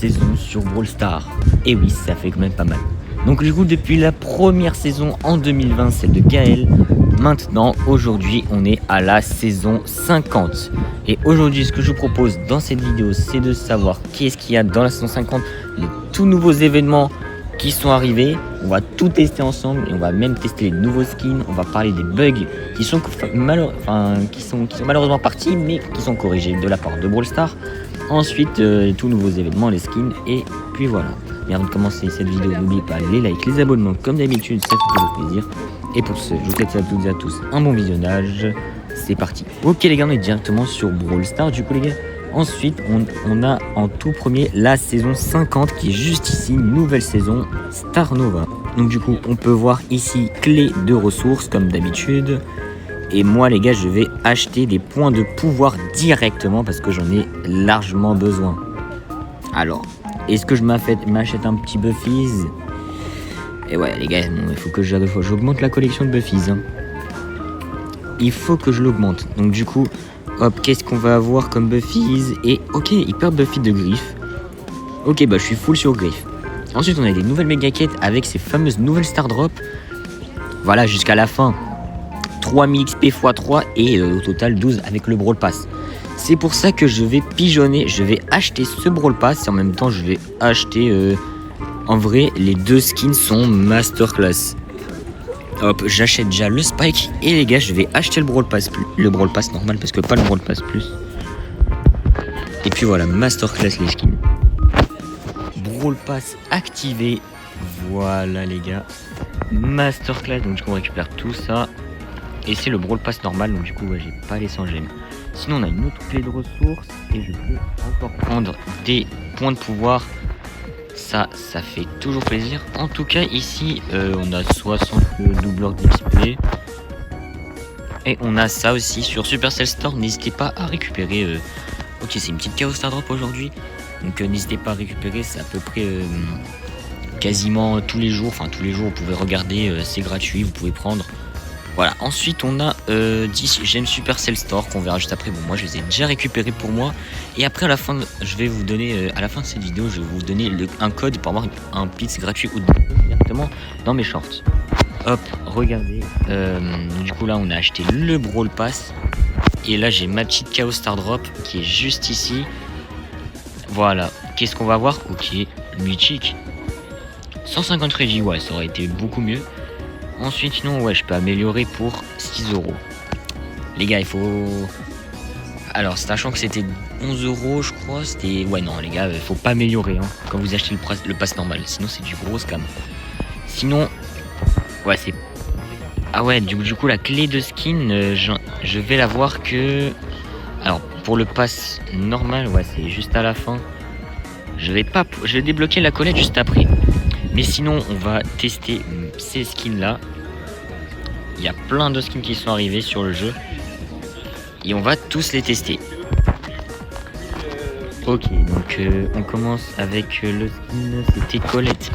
saison sur Brawl Stars. Et oui, ça fait quand même pas mal. Donc du coup, depuis la première saison en 2020, celle de Gaël, maintenant, aujourd'hui, on est à la saison 50. Et aujourd'hui, ce que je vous propose dans cette vidéo, c'est de savoir qu'est-ce qu'il y a dans la saison 50, les tout nouveaux événements qui sont arrivés. On va tout tester ensemble et on va même tester les nouveaux skins. On va parler des bugs qui sont, malheureusement partis, mais qui sont corrigés de la part de Brawl Stars. Ensuite, les tout nouveaux événements, les skins, et puis voilà. Et avant de commencer cette vidéo, n'oubliez pas les likes, les abonnements, comme d'habitude, ça fait toujours plaisir. Et pour ce, je vous souhaite à toutes et à tous un bon visionnage. C'est parti. Ok les gars, on est directement sur Brawl Stars. Du coup les gars, ensuite on a en tout premier la saison 50 qui est juste ici, nouvelle saison Star Nova. Donc du coup on peut voir ici clé de ressources comme d'habitude. Et moi les gars, je vais acheter des points de pouvoir directement parce que j'en ai largement besoin. Alors, est-ce que je m'achète un petit Buffies? Et ouais les gars, il faut que j'augmente la collection de Buffies. Hein. Il faut que je l'augmente. Donc du coup, hop, qu'est-ce qu'on va avoir comme Buffies? Et ok, hyper Buffy de Griff. Ok, bah je suis full sur Griff. Ensuite, on a des nouvelles méga quêtes avec ces fameuses nouvelles Star Drop. Voilà, jusqu'à la fin. 3000 XP x 3 et au total 12 avec le Brawl Pass. C'est pour ça que je vais pigeonner, je vais acheter ce Brawl Pass et en même temps je vais acheter... En vrai, les deux skins sont masterclass. Hop, j'achète déjà le Spike et les gars, je vais acheter le Brawl Pass normal parce que pas le Brawl Pass plus. Et puis voilà, masterclass les skins. Brawl Pass activé. Voilà les gars. Masterclass, donc du coup on récupère tout ça. Et c'est le Brawl Pass normal, donc du coup ouais, j'ai pas les 100 gemmes. Sinon on a une autre clé de ressources et je peux encore prendre des points de pouvoir. Ça fait toujours plaisir. En tout cas ici on a 60 doubleurs d'XP. Et on a ça aussi sur Supercell Store. N'hésitez pas à récupérer. Ok, c'est une petite Chaos Star Drop aujourd'hui. Donc n'hésitez pas à récupérer. C'est à peu près quasiment tous les jours. Enfin tous les jours vous pouvez regarder. C'est gratuit, vous pouvez prendre. Voilà, ensuite on a 10 gemmes Supercell Store qu'on verra juste après. Bon, moi je les ai déjà récupérés pour moi. Et après à la fin, je vais vous donner, à la fin de cette vidéo, je vais vous donner un code pour avoir un blitz gratuit ou directement dans mes shorts. Hop, regardez. Du coup là on a acheté le Brawl Pass. Et là j'ai ma petite Chaos Star Drop qui est juste ici. Voilà, qu'est-ce qu'on va voir? Ok, mythique. 150 Reggie, ouais, ça aurait été beaucoup mieux. Ensuite, sinon, ouais, je peux améliorer pour 6 €. Les gars, il faut... Alors, sachant que c'était 11 €, je crois, c'était... Ouais, non, les gars, il faut pas améliorer, hein, quand vous achetez le pass normal. Sinon, c'est du gros scam. Sinon... Ouais, c'est... Ah ouais, du coup, la clé de skin, je vais la voir que... Alors, pour le pass normal, ouais, c'est juste à la fin. Je vais débloquer la collecte juste après. Mais sinon, on va tester ces skins-là. Il y a plein de skins qui sont arrivés sur le jeu. Et on va tous les tester. Ok, donc on commence avec le skin, c'était Colette.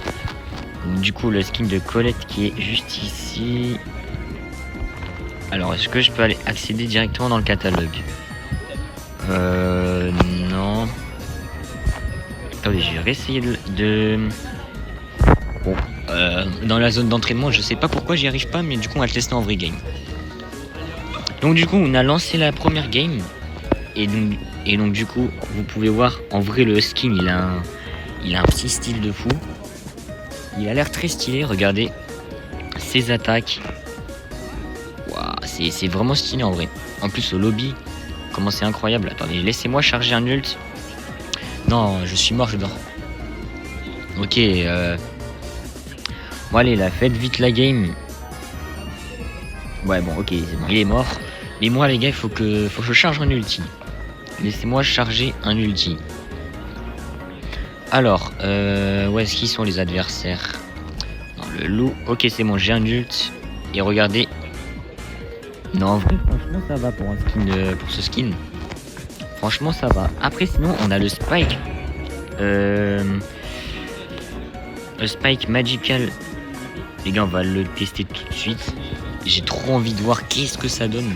Donc, du coup, le skin de Colette qui est juste ici. Alors, est-ce que je peux aller accéder directement dans le catalogue? Non. Attendez, je vais réessayer de... Bon, dans la zone d'entraînement, je sais pas pourquoi j'y arrive pas, mais du coup on va le tester en vrai game. Donc du coup on a lancé la première game et donc du coup vous pouvez voir en vrai le skin il a un petit style de fou. Il a l'air très stylé, regardez ses attaques. Waouh, c'est vraiment stylé en vrai. En plus au lobby, comment c'est incroyable. Attendez, laissez-moi charger un ult. Non, je suis mort, je dors. Ok, bon allez là, faites vite la game. Ouais bon ok, c'est bon, il est mort. Mais moi les gars, il faut que je charge un ulti. Laissez-moi charger un ulti. Alors, où est-ce qu'ils sont les adversaires? Non, le loup, ok c'est bon, j'ai un ult. Et regardez. Non en vrai, franchement ça va pour un skin, pour ce skin. Franchement ça va. Après sinon on a le Spike. Le Spike Magical. Les gars, on va le tester tout de suite. J'ai trop envie de voir qu'est-ce que ça donne.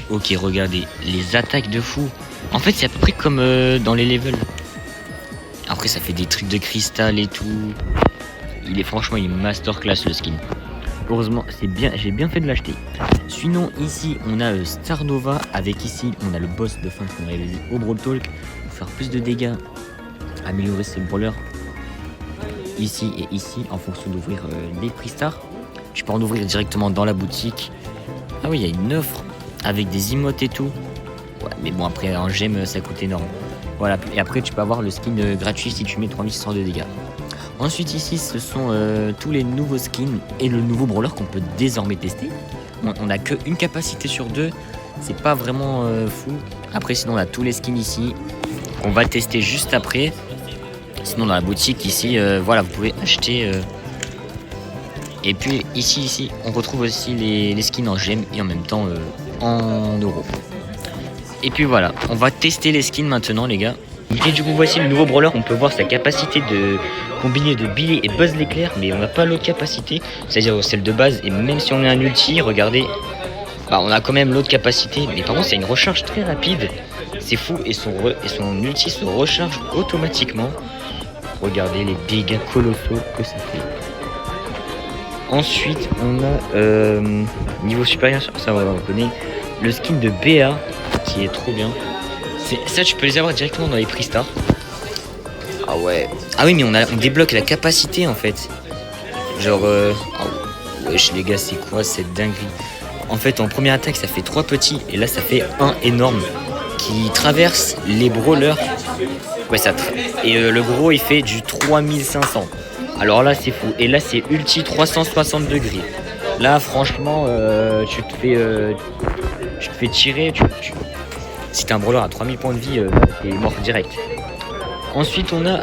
Ok, regardez, les attaques de fou. En fait, c'est à peu près comme dans les levels. Après, ça fait des trucs de cristal et tout. Franchement, il est masterclass le skin. Heureusement, c'est bien, j'ai bien fait de l'acheter. Sinon, ici, on a Star Nova. Avec ici, on a le boss de fin qu'on a réalisé au Brawl Talk. Pour faire plus de dégâts, améliorer ses brawlers. Ici et ici, en fonction d'ouvrir les prix stars. Tu peux en ouvrir directement dans la boutique. Ah oui, il y a une offre avec des emotes et tout. Ouais, mais bon, après, un gemme, ça coûte énorme. Voilà, et après, tu peux avoir le skin gratuit si tu mets 3600 de dégâts. Ensuite, ici, ce sont tous les nouveaux skins et le nouveau brawler qu'on peut désormais tester. On n'a qu'une capacité sur 2. C'est pas vraiment fou. Après, sinon, on a tous les skins ici. On va tester juste après. Sinon, dans la boutique, ici, voilà, vous pouvez acheter. Et puis, ici, on retrouve aussi les skins en gemmes et en même temps en euros. Et puis voilà, on va tester les skins maintenant, les gars. Et du coup, voici le nouveau brawler. On peut voir sa capacité de combiner de Billy et Buzz l'éclair, mais on n'a pas l'autre capacité, c'est-à-dire celle de base. Et même si on a un ulti, regardez, bah, on a quand même l'autre capacité. Mais par contre, c'est une recharge très rapide. C'est fou. Et son ulti se recharge automatiquement. Regardez les dégâts colossaux que ça fait. Ensuite, on a niveau supérieur, ça on connaît, le skin de BA qui est trop bien. Ça, tu peux les avoir directement dans les prix stars. Ah ouais. Ah oui, mais on débloque la capacité en fait. Genre, wesh les gars, c'est quoi cette dinguerie? En fait, en première attaque, ça fait 3 petits et là, ça fait un énorme qui traverse les brawlers. Ouais, et le gros, il fait du 3500. Alors là, c'est fou. Et là, c'est ulti 360 degrés. Là, franchement, tu te fais tirer. Si t'es un brawler à 3000 points de vie, t'es mort direct. Ensuite, on a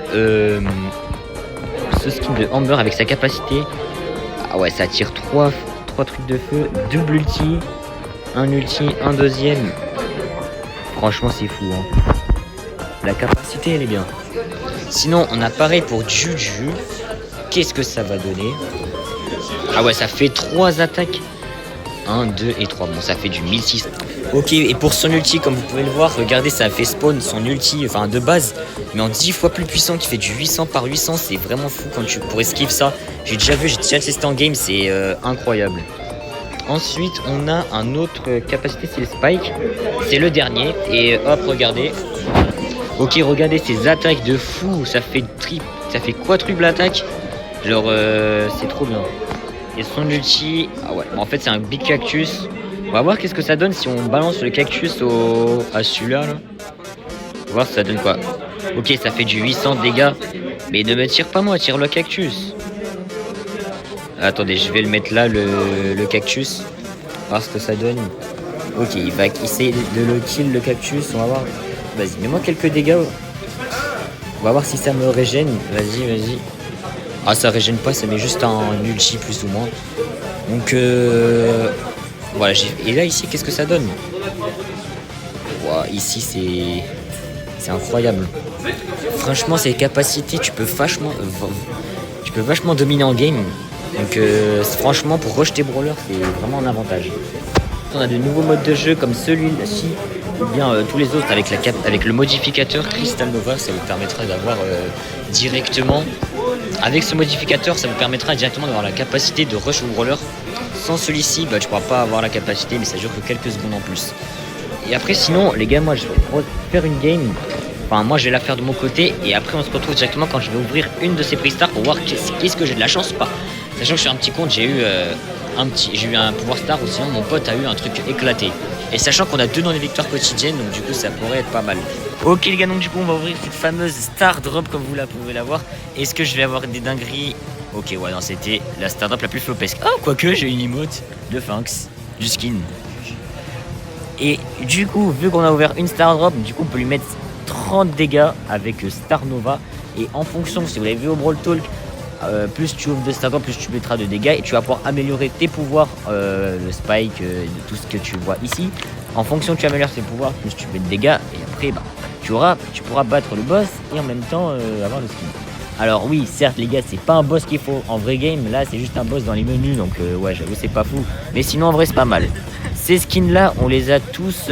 ce skin de Amber avec sa capacité. Ah ouais, ça tire 3 trucs de feu, double ulti, un deuxième. Franchement, c'est fou, hein. La capacité, elle est bien. Sinon, on a pareil pour Juju. Qu'est-ce que ça va donner? Ah ouais, ça fait 3 attaques. 1, 2 et 3. Bon, ça fait du 1600. Ok, et pour son ulti, comme vous pouvez le voir, regardez, ça a fait spawn son ulti, enfin de base, mais en 10 fois plus puissant, qui fait du 800 par 800. C'est vraiment fou quand tu pourrais esquive ça. J'ai déjà testé en game, c'est incroyable. Ensuite, on a un autre capacité, c'est le Spike. C'est le dernier. Et hop, regardez. Ok, regardez ces attaques de fou. Ça fait quadruple attaque. Genre, c'est trop bien. Et son ulti, ah ouais, bon, en fait c'est un big cactus. On va voir qu'est-ce que ça donne si on balance le cactus à celui-là. Là. On va voir si ça donne quoi. Ok, ça fait du 800 de dégâts. Mais ne me tire pas moi, tire le cactus. Attendez, je vais le mettre là, le cactus. Voir ce que ça donne. Ok, il va essayer de le kill le cactus. On va voir. Vas-y, mets-moi quelques dégâts. On va voir si ça me régène. Vas-y. Ah, ça régène pas, ça met juste un ulti plus ou moins. Donc voilà, et là ici, qu'est-ce que ça donne? Wow, ici c'est incroyable. Franchement, ces capacités, tu peux vachement dominer en game. Donc franchement, pour rush tes brawlers, c'est vraiment un avantage. On a de nouveaux modes de jeu comme celui-ci ou bien tous les autres avec le modificateur Crystal Nova. Ça vous permettra d'avoir directement. Avec ce modificateur, ça vous permettra directement d'avoir la capacité de rush au brawler. Sans celui-ci, bah, tu pourras pas avoir la capacité, mais ça dure que quelques secondes en plus. Et après, sinon, les gars, moi, je vais faire une game. Enfin, moi, je vais la faire de mon côté. Et après, on se retrouve directement quand je vais ouvrir une de ces prix stars pour voir qu'est-ce que j'ai de la chance ou pas. Sachant que sur un petit compte, j'ai eu un pouvoir star ou sinon mon pote a eu un truc éclaté. Et sachant qu'on a 2 dans les victoires quotidiennes, donc du coup, ça pourrait être pas mal. Ok les gars, donc du coup on va ouvrir cette fameuse Star Drop comme vous la pouvez la voir. Est-ce que je vais avoir des dingueries? Ok, ouais, non, c'était la Star Drop la plus flopesque. Oh, quoique j'ai une emote de Finks, du skin. Et du coup, vu qu'on a ouvert une Star Drop, du coup on peut lui mettre 30 dégâts avec Star Nova. Et en fonction, si vous l'avez vu au Brawl Talk, plus tu ouvres de Star Drop, plus tu mettras de dégâts. Et tu vas pouvoir améliorer tes pouvoirs, le Spike, tout ce que tu vois ici. En fonction, tu améliores tes pouvoirs, plus tu mets de dégâts. Et après, bah, tu pourras battre le boss et en même temps avoir le skin. Alors oui, certes les gars, c'est pas un boss qu'il faut en vrai game. Là, c'est juste un boss dans les menus. Donc ouais, j'avoue, c'est pas fou. Mais sinon, en vrai, c'est pas mal. Ces skins là, on les a tous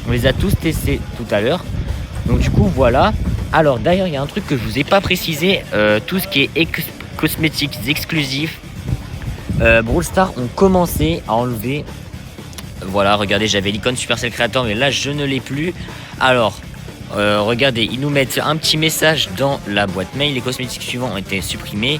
On les a tous testés tout à l'heure. Donc du coup voilà. Alors d'ailleurs il y a un truc que je vous ai pas précisé, tout ce qui est cosmétiques exclusifs, Brawl Stars ont commencé à enlever. Voilà, regardez, j'avais l'icône Supercell Creator, mais là je ne l'ai plus. Alors regardez, ils nous mettent un petit message dans la boîte mail. Les cosmétiques suivants ont été supprimés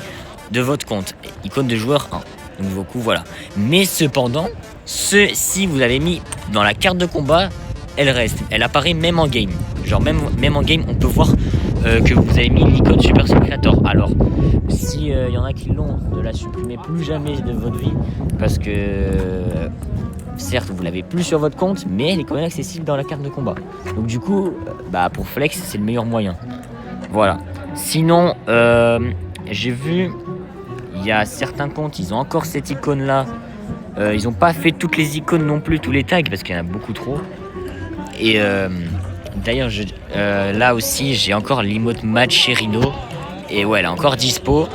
de votre compte. Icône de joueur 1. Donc du coup voilà. Mais cependant, si vous l'avez mis dans la carte de combat, elle reste. Elle apparaît même en game. Genre même en game, on peut voir que vous avez mis l'icône Supercell Creator. Alors, si y en a qui l'ont, ne la supprimez plus jamais de votre vie. Parce que certes, vous l'avez plus sur votre compte, mais elle est quand même accessible dans la carte de combat. Donc du coup, pour flex, c'est le meilleur moyen. Voilà. Sinon, j'ai vu, il y a certains comptes, ils ont encore cette icône-là. Ils n'ont pas fait toutes les icônes non plus, tous les tags, parce qu'il y en a beaucoup trop. Et d'ailleurs, là aussi, j'ai encore l'emote match chez Rhino. Et ouais, elle est encore dispo.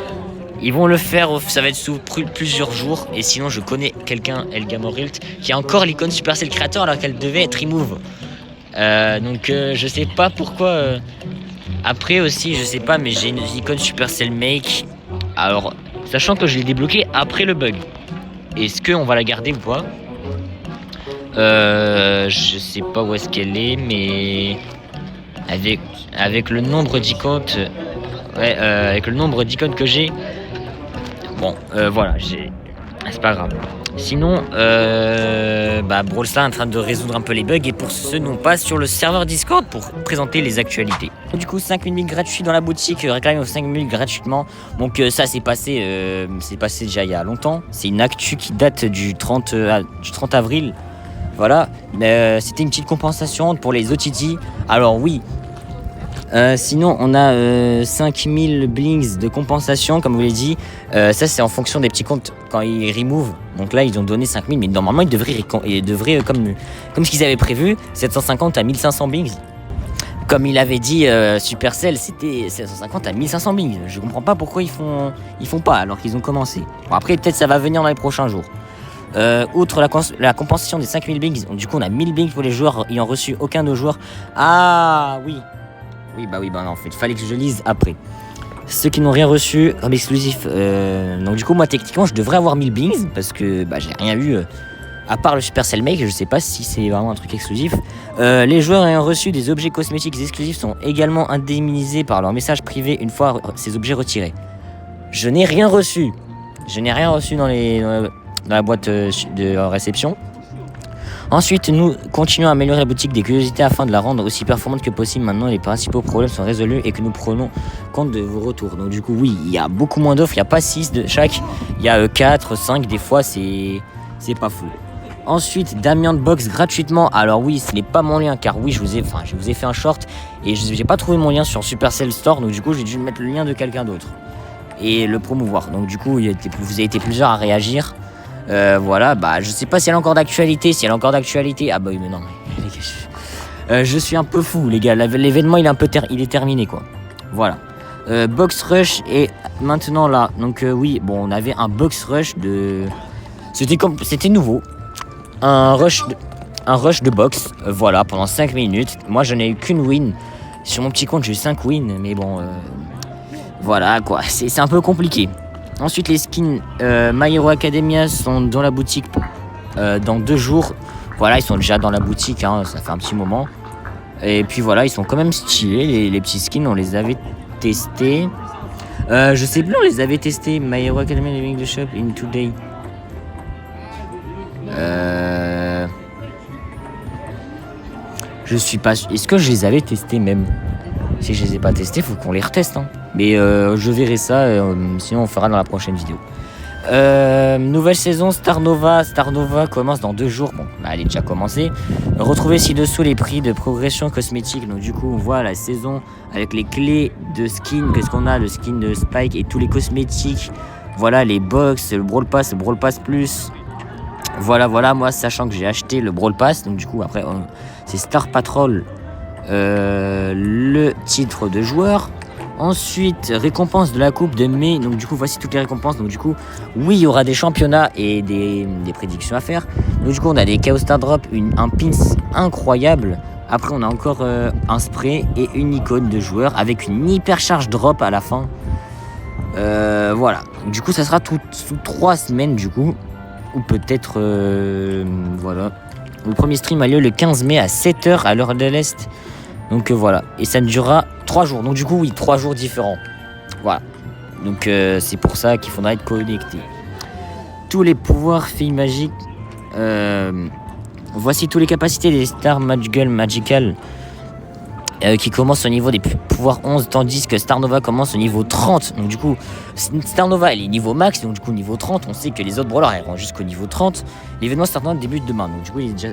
Ils vont le faire, ça va être sous plusieurs jours. Et sinon, je connais quelqu'un, Elgamorilt, qui a encore l'icône Supercell Creator alors qu'elle devait être remove. Donc, je sais pas pourquoi. Après aussi, je sais pas, mais j'ai une icône Supercell Make. Alors, sachant que je l'ai débloquée après le bug. Est-ce qu'on va la garder ou pas? Je sais pas où est-ce qu'elle est, mais avec le nombre d'icônes, avec le nombre d'icônes que j'ai, bon, voilà, c'est pas grave. Sinon, Brawl Stars est en train de résoudre un peu les bugs, et pour ce, nous on passe sur le serveur Discord pour présenter les actualités. Du coup, 5000 billes gratuits dans la boutique, réclamez vos 5000 billes gratuitement. Donc ça c'est passé déjà il y a longtemps. C'est une actu qui date du 30 avril. Voilà, c'était une petite compensation pour les OTT. Alors oui, sinon on a 5000 blings de compensation, comme vous l'avez dit. Ça c'est en fonction des petits comptes quand ils remove. Donc là ils ont donné 5000, mais normalement ils devraient comme ce qu'ils avaient prévu, 750 à 1500 blings. Comme il avait dit Supercell, c'était 750 à 1500 blings. Je comprends pas pourquoi ils font pas alors qu'ils ont commencé. Bon, après peut-être ça va venir dans les prochains jours. Outre la compensation des 5000 bings, du coup on a 1000 bings pour les joueurs ayant reçu aucun de nos joueurs. Ah oui, non, en fait, fallait que je lise après. Ceux qui n'ont rien reçu comme exclusif. Donc du coup moi techniquement je devrais avoir 1000 bings parce que j'ai rien eu à part le Supercell Make. Je sais pas si c'est vraiment un truc exclusif. Les joueurs ayant reçu des objets cosmétiques exclusifs sont également indemnisés par leur message privé une fois ces objets retirés. Je n'ai rien reçu. Dans la boîte de réception. Ensuite, nous continuons à améliorer la boutique des curiosités afin de la rendre aussi performante que possible. Maintenant, les principaux problèmes sont résolus et que nous prenons compte de vos retours. Donc du coup, oui, il y a beaucoup moins d'offres. Il n'y a pas 6 de chaque. Il y a 4, 5 des fois. C'est pas fou. Ensuite, Damien de Box gratuitement. Alors oui, ce n'est pas mon lien car oui, je vous ai fait un short et je n'ai pas trouvé mon lien sur Supercell Store. Donc du coup, j'ai dû mettre le lien de quelqu'un d'autre et le promouvoir. Donc du coup, vous avez été plusieurs à réagir. Voilà, je sais pas si elle est encore d'actualité. Ah bah oui, mais non. Je suis un peu fou, les gars. L'événement, il est terminé, quoi. Voilà. Box Rush est maintenant là. Donc oui, bon, on avait un Box Rush de... C'était nouveau. Un rush de box. Voilà, pendant 5 minutes. Moi, je n'ai eu qu'une win. Sur mon petit compte, j'ai eu 5 wins. Mais bon, voilà, quoi. C'est un peu compliqué. Ensuite, les skins My Hero Academia sont dans la boutique dans 2 jours. Voilà, ils sont déjà dans la boutique, hein, ça fait un petit moment. Et puis voilà, ils sont quand même stylés, les petits skins, on les avait testés. Je sais plus, on les avait testés. My Hero Academia Living the Shop in Today. Je suis pas... Est-ce que je les avais testés même? Si je les ai pas testés, faut qu'on les reteste, hein. Mais je verrai ça, sinon on fera dans la prochaine vidéo. Nouvelle saison Star Nova. Star Nova commence dans 2 jours. Bon, elle est déjà commencée. Retrouvez ci-dessous les prix de progression cosmétique. Donc du coup, on voit la saison avec les clés de skin. Qu'est-ce qu'on a? Le skin de Spike et tous les cosmétiques. Voilà, les box, le Brawl Pass Plus. Voilà, moi, sachant que j'ai acheté le Brawl Pass. Donc du coup, après, c'est Star Patrol, le titre de joueur. Ensuite, récompense de la coupe de mai. Donc du coup, voici toutes les récompenses. Donc du coup, oui, il y aura des championnats et des prédictions à faire. Donc du coup, on a des Chaos Star Drop, un pins incroyable. Après, on a encore un spray et une icône de joueur avec une hyper charge drop à la fin. Voilà. Du coup, ça sera sous 3 semaines du coup. Ou peut-être... voilà. Le premier stream a lieu le 15 mai à 7h à l'heure de l'Est. Donc voilà. Et ça durera 3 jours. Donc du coup, oui, 3 jours différents. Voilà. Donc c'est pour ça qu'il faudra être connecté. Tous les pouvoirs filles magiques. Voici toutes les capacités des Star Magical qui commencent au niveau des pouvoirs 11, tandis que Star Nova commence au niveau 30. Donc du coup, Star Nova elle est niveau max, donc du coup niveau 30, on sait que les autres brawlers iront jusqu'au niveau 30. L'événement Star Nova débute demain, donc du coup il est déjà...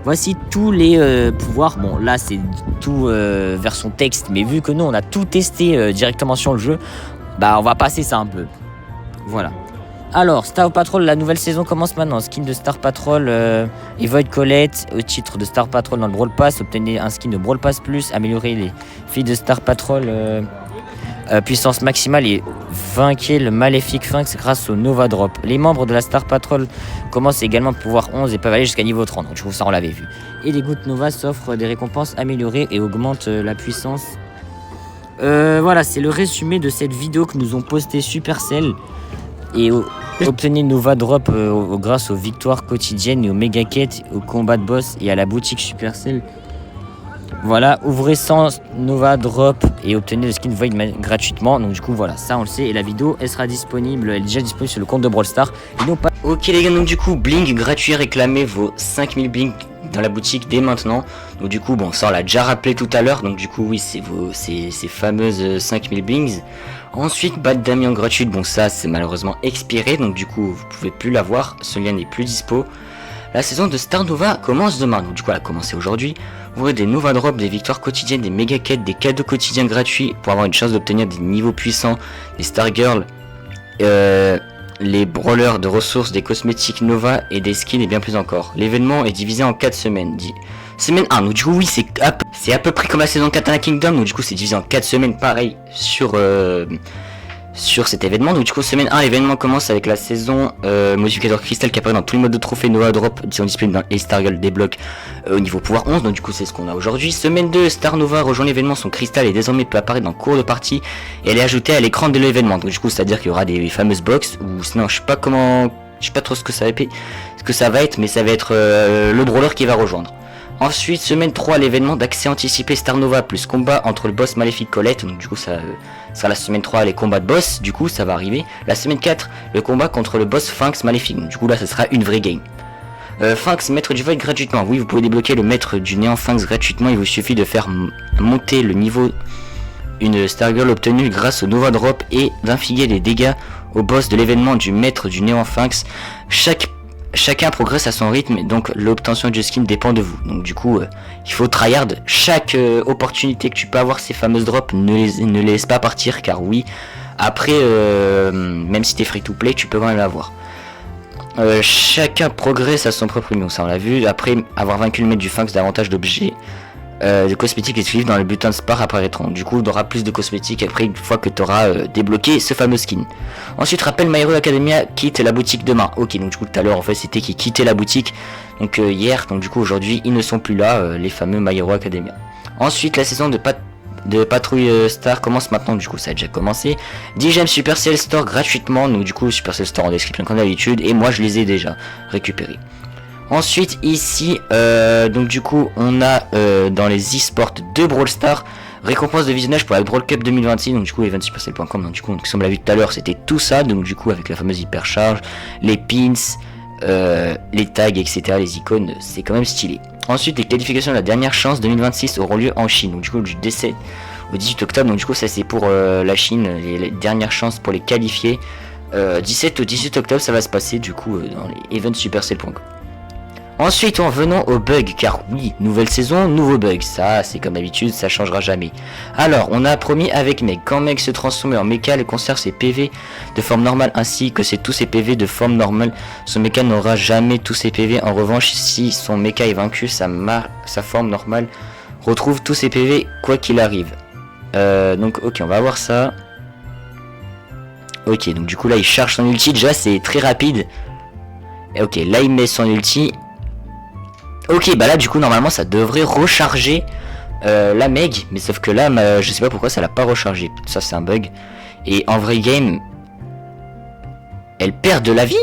Voici tous les pouvoirs. Bon là c'est tout version texte, mais vu que nous on a tout testé directement sur le jeu, bah on va passer ça un peu. Voilà. Alors, Star Patrol, la nouvelle saison commence maintenant. Skin de Star Patrol et Void Colette au titre de Star Patrol dans le Brawl Pass. Obtenez un skin de Brawl Pass Plus. Améliorer les filles de Star Patrol puissance maximale et vainquez le maléfique Finks grâce au Nova Drop. Les membres de la Star Patrol commencent également pouvoir 11 et peuvent aller jusqu'à niveau 30. Donc, je trouve ça, on l'avait vu. Et les gouttes Nova s'offrent des récompenses améliorées et augmentent la puissance. Voilà, c'est le résumé de cette vidéo que nous ont posté Supercell. Et obtenez Nova Drop grâce aux victoires quotidiennes et aux méga quêtes, aux combats de boss et à la boutique Supercell. Voilà, ouvrez 100 Nova Drop et obtenez le skin Void gratuitement. Donc du coup voilà, ça on le sait. Et la vidéo elle sera disponible, elle est déjà disponible sur le compte de Brawl Stars. Et non pas... Ok les gars, donc du coup Blink gratuit, réclamez vos 5000 Blink dans la boutique dès maintenant. Donc du coup bon, ça on l'a déjà rappelé tout à l'heure. Donc du coup oui, c'est ces fameuses 5000 Blinks. Ensuite, Bad Damien gratuite, bon ça c'est malheureusement expiré, donc du coup vous pouvez plus l'avoir, ce lien n'est plus dispo. La saison de Star Nova commence demain, donc du coup elle a commencé aujourd'hui. Vous aurez des Nova Drops, des victoires quotidiennes, des méga quêtes, des cadeaux quotidiens gratuits pour avoir une chance d'obtenir des niveaux puissants, des Star Girls, les brawlers de ressources, des cosmétiques Nova et des skins et bien plus encore. L'événement est divisé en 4 semaines. Semaine 1, donc du coup oui c'est à peu près comme la saison Katana Kingdom, donc du coup c'est divisé en 4 semaines pareil sur cet événement. Donc du coup semaine 1 l'événement commence avec la saison modificateur cristal qui apparaît dans tous les modes de trophée Nova Drop qui sont disponibles dans les Star Girl débloque au niveau pouvoir 11, donc du coup c'est ce qu'on a aujourd'hui. Semaine 2, Star Nova rejoint l'événement, son cristal et désormais peut apparaître dans cours de partie et elle est ajoutée à l'écran de l'événement. Donc du coup c'est à dire qu'il y aura des fameuses box ou sinon je sais pas trop ce que ça va être, mais ça va être le brawler qui va rejoindre. Ensuite, semaine 3, l'événement d'accès anticipé Star Nova plus combat entre le boss maléfique Colette. Donc du coup ça sera la semaine 3 les combats de boss, du coup ça va arriver. La semaine 4, le combat contre le boss Finks maléfique. Donc, du coup là ça sera une vraie game. Finks, maître du void gratuitement. Oui, vous pouvez débloquer le maître du néant Finks gratuitement. Il vous suffit de faire monter le niveau une Star Girl obtenue grâce au Nova Drop et d'infliger des dégâts au boss de l'événement du maître du néant Finks. Chacun progresse à son rythme, donc l'obtention du skin dépend de vous. Donc du coup, il faut tryhard. Chaque opportunité que tu peux avoir, ces fameuses drops, ne les laisse pas partir, car oui, après, même si t'es free to play, tu peux quand même l'avoir. Chacun progresse à son propre rythme, donc ça on l'a vu. Après avoir vaincu le maître du Finks, davantage d'objets de cosmétiques exclusifs dans le butin de spar apparaîtront. Du coup, tu auras plus de cosmétiques après une fois que tu auras débloqué ce fameux skin. Ensuite, rappelle My Hero Academia quitte la boutique demain. Ok, donc du coup tout à l'heure en fait c'était qui quittait la boutique. Donc hier, donc du coup aujourd'hui ils ne sont plus là, les fameux My Hero Academia. Ensuite, la saison de Patrouille Star commence maintenant, du coup ça a déjà commencé. 10 gemmes Supercell Store gratuitement, donc du coup Supercell Store en description comme d'habitude, et moi je les ai déjà récupérés. Ensuite ici, donc du coup on a dans les e-sports de Brawl Stars, récompense de visionnage pour la Brawl Cup 2026, donc du coup eventsupercell.com, donc du coup comme on l'a vu tout à l'heure c'était tout ça, donc du coup avec la fameuse hypercharge, les pins, les tags etc, les icônes, c'est quand même stylé. Ensuite les qualifications de la dernière chance 2026 auront lieu en Chine, donc du coup du 17 au 18 octobre, donc du coup ça c'est pour la Chine, les dernières chances pour les qualifier. 17 au 18 octobre ça va se passer du coup dans les eventsupercell.com. Ensuite, en venant au bug, car oui, nouvelle saison, nouveau bug, ça c'est comme d'habitude, ça changera jamais. Alors, on a promis avec Meg, quand Meg se transforme en mecha, elle conserve ses PV de forme normale ainsi que tous ses PV de forme normale. Son mecha n'aura jamais tous ses PV, en revanche, si son mecha est vaincu, sa forme normale retrouve tous ses PV quoi qu'il arrive. Donc ok, on va voir ça. Ok, donc du coup là il charge son ulti, déjà c'est très rapide. Et ok, là il met son ulti. Ok, bah là du coup normalement ça devrait recharger la Meg. Mais sauf que là, je sais pas pourquoi ça l'a pas rechargé. Ça c'est un bug. Et en vrai game, elle perd de la vie.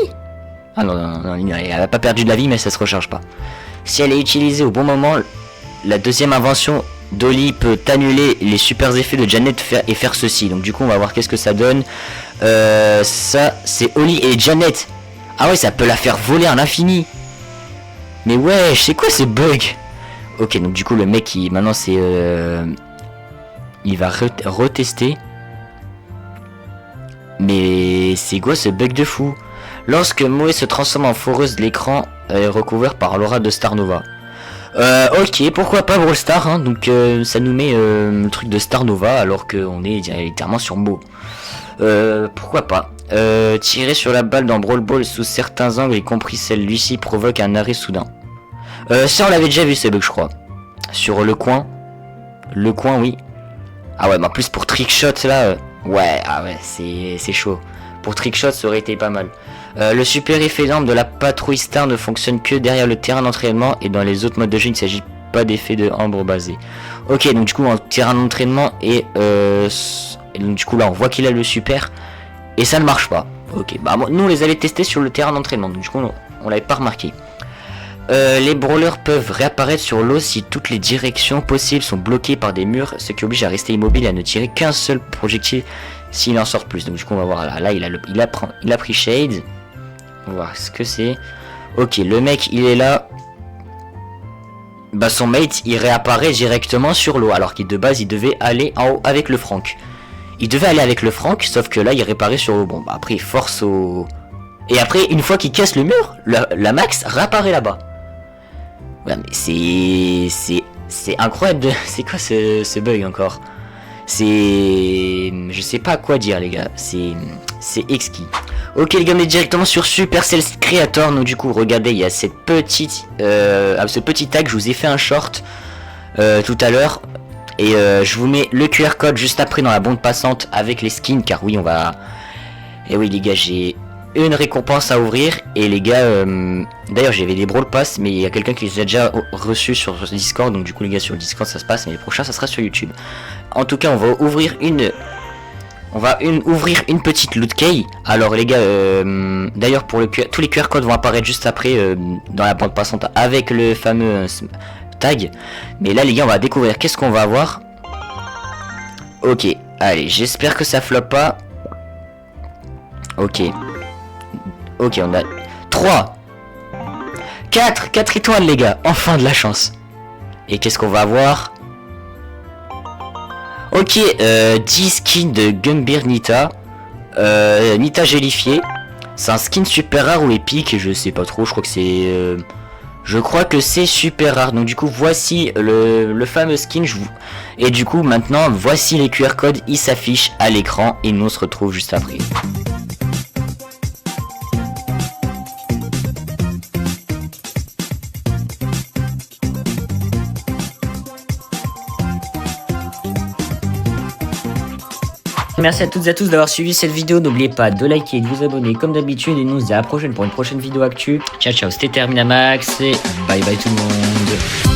Ah non, elle a pas perdu de la vie mais ça se recharge pas. Si elle est utilisée au bon moment, la deuxième invention d'Oli peut annuler les super effets de Janet et faire ceci. Donc du coup on va voir qu'est-ce que ça donne. Ça c'est Oli et Janet. Ah ouais, ça peut la faire voler à l'infini. Mais ouais, c'est quoi ce bug? Ok, donc du coup le mec maintenant c'est il va retester. Mais c'est quoi ce bug de fou? Lorsque Moe se transforme en foreuse, l'écran est recouvert par l'aura de Star Nova. Ok, pourquoi pas Brawl Star, hein, donc ça nous met le truc de Star Nova alors qu'on est littéralement sur Mo. Pourquoi pas. Tirer sur la balle dans Brawl Ball sous certains angles, y compris celle-ci, provoque un arrêt soudain. Ça on l'avait déjà vu ce bug je crois. Sur le coin. Le coin oui. Ah ouais, mais en plus pour trickshot là, ouais, ah ouais, c'est chaud. Pour trickshot ça aurait été pas mal. Le super effet d'arme de la patrouille Star ne fonctionne que derrière le terrain d'entraînement et dans les autres modes de jeu il ne s'agit pas d'effet de ambre basé. Ok, donc du coup en terrain d'entraînement et donc du coup là on voit qu'il a le super et ça ne marche pas. Ok, bah nous on les avait testés sur le terrain d'entraînement, donc du coup on l'avait pas remarqué. Les brawlers peuvent réapparaître sur l'eau si toutes les directions possibles sont bloquées par des murs, ce qui oblige à rester immobile et à ne tirer qu'un seul projectile s'il en sort plus. Donc du coup on va voir là il a pris Shade. On va voir ce que c'est. Ok, le mec il est là. Bah son mate il réapparaît directement sur l'eau alors qu'il de base il devait aller en haut avec le Franck. Il devait aller avec le Franck sauf que là il réapparaît sur l'eau. Bon bah après il force au... Et après une fois qu'il casse le mur, la Max réapparaît là-bas. Ouais mais c'est incroyable de... C'est quoi ce bug encore? C'est... Je sais pas quoi dire les gars. C'est exquis. Ok les gars, on est directement sur Supercell Creator. Donc du coup regardez, il y a cette petite ce petit tag. Je vous ai fait un short tout à l'heure. Et je vous mets le QR code juste après dans la bande passante avec les skins. Car oui on va... Et oui les gars, j'ai une récompense à ouvrir. Et les gars, d'ailleurs j'avais des Brawl Pass, mais il y a quelqu'un qui les a déjà reçus sur Discord. Donc du coup les gars, sur le Discord ça se passe, mais les prochains ça sera sur YouTube. En tout cas on va ouvrir ouvrir une petite loot key. Alors les gars, d'ailleurs pour tous les QR codes vont apparaître juste après dans la bande passante avec le fameux tag. Mais là les gars on va découvrir qu'est-ce qu'on va avoir. Ok, allez, j'espère que ça floppe pas. Ok. Ok, on a 3 4 étoiles les gars, enfin de la chance. Et qu'est-ce qu'on va avoir? Ok, 10 skins de Gumbir Nita. Nita gélifiée. C'est un skin super rare ou épique, je sais pas trop, je crois que c'est... je crois que c'est super rare. Donc du coup voici le fameux skin. Et du coup maintenant voici les QR codes, ils s'affichent à l'écran. Et nous on se retrouve juste après. Merci à toutes et à tous d'avoir suivi cette vidéo. N'oubliez pas de liker et de vous abonner comme d'habitude. Et nous on se dit à la prochaine pour une prochaine vidéo actu. Ciao ciao, c'était Terminamax et bye bye tout le monde.